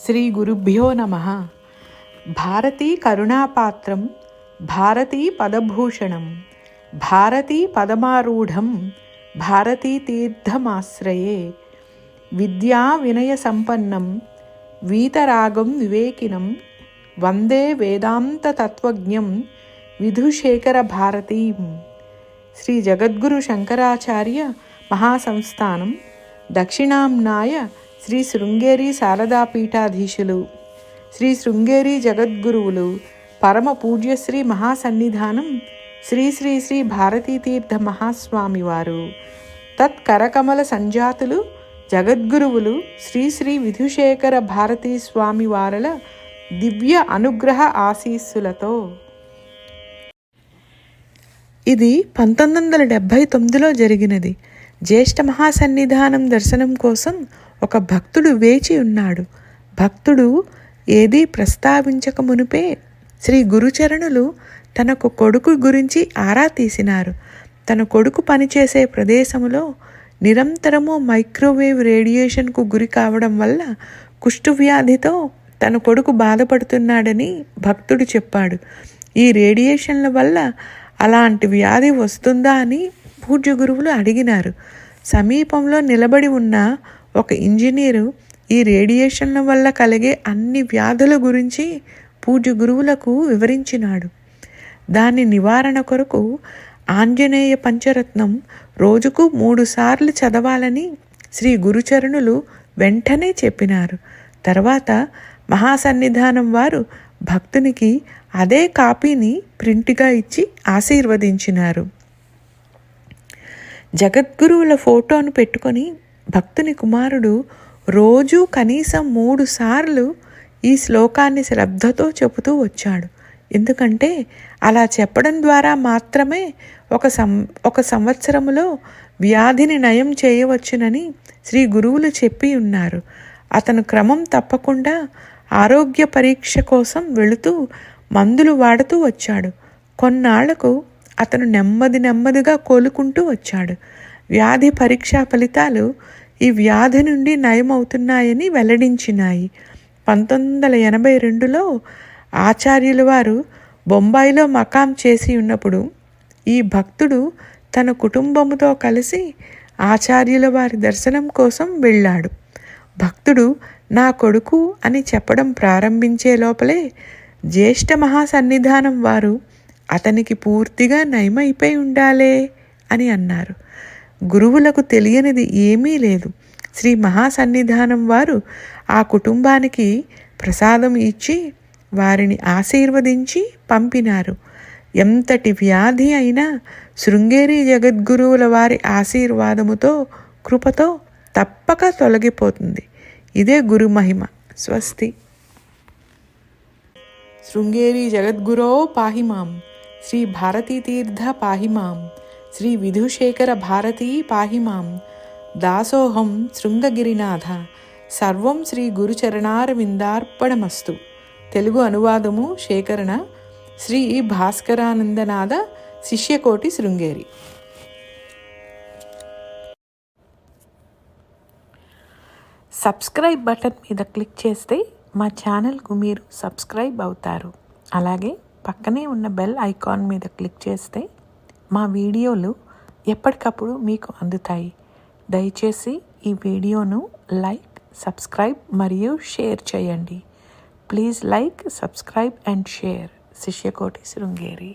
శ్రీ గురుభ్యో నమః. భారతీ కరుణాపాత్రం భారతీ పదభూషణం భారతీ పదమారూఢం భారతీ తీర్థమాశ్రయే విద్యా వినయ సంపన్నం వీతరాగం వివేకినం వందే వేదాంత తత్వజ్ఞం విధుశేఖర భారతీం. శ్రీ జగద్గురు శంకరాచార్య మహాసంస్థానం దక్షిణాంనాయ శ్రీ శృంగేరి శారదాపీఠాధీశులు శ్రీ శృంగేరి జగద్గురువులు పరమ పూజ్యశ్రీ మహాసన్నిధానం శ్రీ శ్రీ శ్రీ భారతీతీర్థ మహాస్వామివారు తత్కరకమల సంజాతులు జగద్గురువులు శ్రీ శ్రీ విధుశేఖర భారతీ స్వామి వారల దివ్య అనుగ్రహ ఆశీస్సులతో. ఇది 1979లో జరిగినది. జ్యేష్ఠ మహాసన్నిధానం దర్శనం కోసం ఒక భక్తుడు వేచి ఉన్నాడు. భక్తుడు ఏదీ ప్రస్తావించక మునిపే శ్రీ గురుచరణులు తనకు కొడుకు గురించి ఆరా తీసినారు. తన కొడుకు పనిచేసే ప్రదేశంలో నిరంతరము మైక్రోవేవ్ రేడియేషన్కు గురి కావడం వల్ల కుష్ఠవ్యాధితో తన కొడుకు బాధపడుతున్నాడని భక్తుడు చెప్పాడు. ఈ రేడియేషన్ల వల్ల అలాంటి వ్యాధి వస్తుందా అని పూజ్య గురువులు అడిగినారు. సమీపంలో నిలబడి ఉన్న ఒక ఇంజనీరు ఈ రేడియేషన్ల వల్ల కలిగే అన్ని వ్యాధుల గురించి పూజ్య గురువులకు వివరించినాడు. దాని నివారణ కొరకు ఆంజనేయ పంచరత్నం రోజుకు 3 సార్లు చదవాలని శ్రీ గురుచరణులు వెంటనే చెప్పినారు. తర్వాత మహాసన్నిధానం వారు భక్తునికి అదే కాపీని ప్రింట్గా ఇచ్చి ఆశీర్వదించినారు. జగద్గురువుల ఫోటోను పెట్టుకొని భక్తుని కుమారుడు రోజు కనీసం 3 సార్లు ఈ శ్లోకాన్ని శ్రద్ధతో చెబుతూ వచ్చాడు. ఎందుకంటే అలా చెప్పడం ద్వారా మాత్రమే ఒక సంవత్సరములో వ్యాధిని నయం చేయవచ్చునని శ్రీ గురువులు చెప్పి ఉన్నారు. అతను క్రమం తప్పకుండా ఆరోగ్య పరీక్ష కోసం వెళుతూ మందులు వాడుతూ వచ్చాడు. కొన్నాళ్లకు అతను నెమ్మదిగా కోలుకుంటూ వచ్చాడు. వ్యాధి పరీక్షా ఫలితాలు ఈ వ్యాధి నుండి నయమవుతున్నాయని వెల్లడించినాయి. 1982లో ఆచార్యుల వారు బొంబాయిలో మకాం చేసి ఉన్నప్పుడు ఈ భక్తుడు తన కుటుంబముతో కలిసి ఆచార్యుల వారి దర్శనం కోసం వెళ్ళాడు. భక్తుడు నా కొడుకు అని చెప్పడం ప్రారంభించే లోపలే జ్యేష్ఠ మహాసన్నిధానం వారు అతనికి పూర్తిగా నయమైపోయి ఉండాలే అని అన్నారు. గురువులకు తెలియనిది ఏమీ లేదు. శ్రీ మహాసన్నిధానం వారు ఆ కుటుంబానికి ప్రసాదం ఇచ్చి వారిని ఆశీర్వదించి పంపినారు. ఎంతటి వ్యాధి అయినా శృంగేరి జగద్గురువుల వారి ఆశీర్వాదముతో కృపతో తప్పక తొలగిపోతుంది. ఇదే గురు మహిమ. స్వస్తి. శృంగేరి జగద్గురో పాహిమాం, శ్రీ భారతీతీర్థ పాహిమాం, శ్రీ విధుశేఖర భారతీ పాహిమాం. దాసోహం శృంగగిరినాథ. సర్వం శ్రీ గురుచరణారవిందార్పణమస్తు. తెలుగు అనువాదము శేఖరణ శ్రీ భాస్కరానందనాథ, శిష్యకోటి, శృంగేరి. సబ్స్క్రైబ్ బటన్ మీద క్లిక్ చేస్తే మా ఛానల్కు మీరు సబ్స్క్రైబ్ అవుతారు. అలాగే పక్కనే ఉన్న బెల్ ఐకాన్ మీద క్లిక్ చేస్తే మా వీడియోలు ఎప్పటికప్పుడు మీకు అందుతాయి. దయచేసి ఈ వీడియోను లైక్, సబ్స్క్రైబ్ మరియు షేర్ చేయండి. Please like, subscribe and share. శిష్యకోటి, శృంగేరి.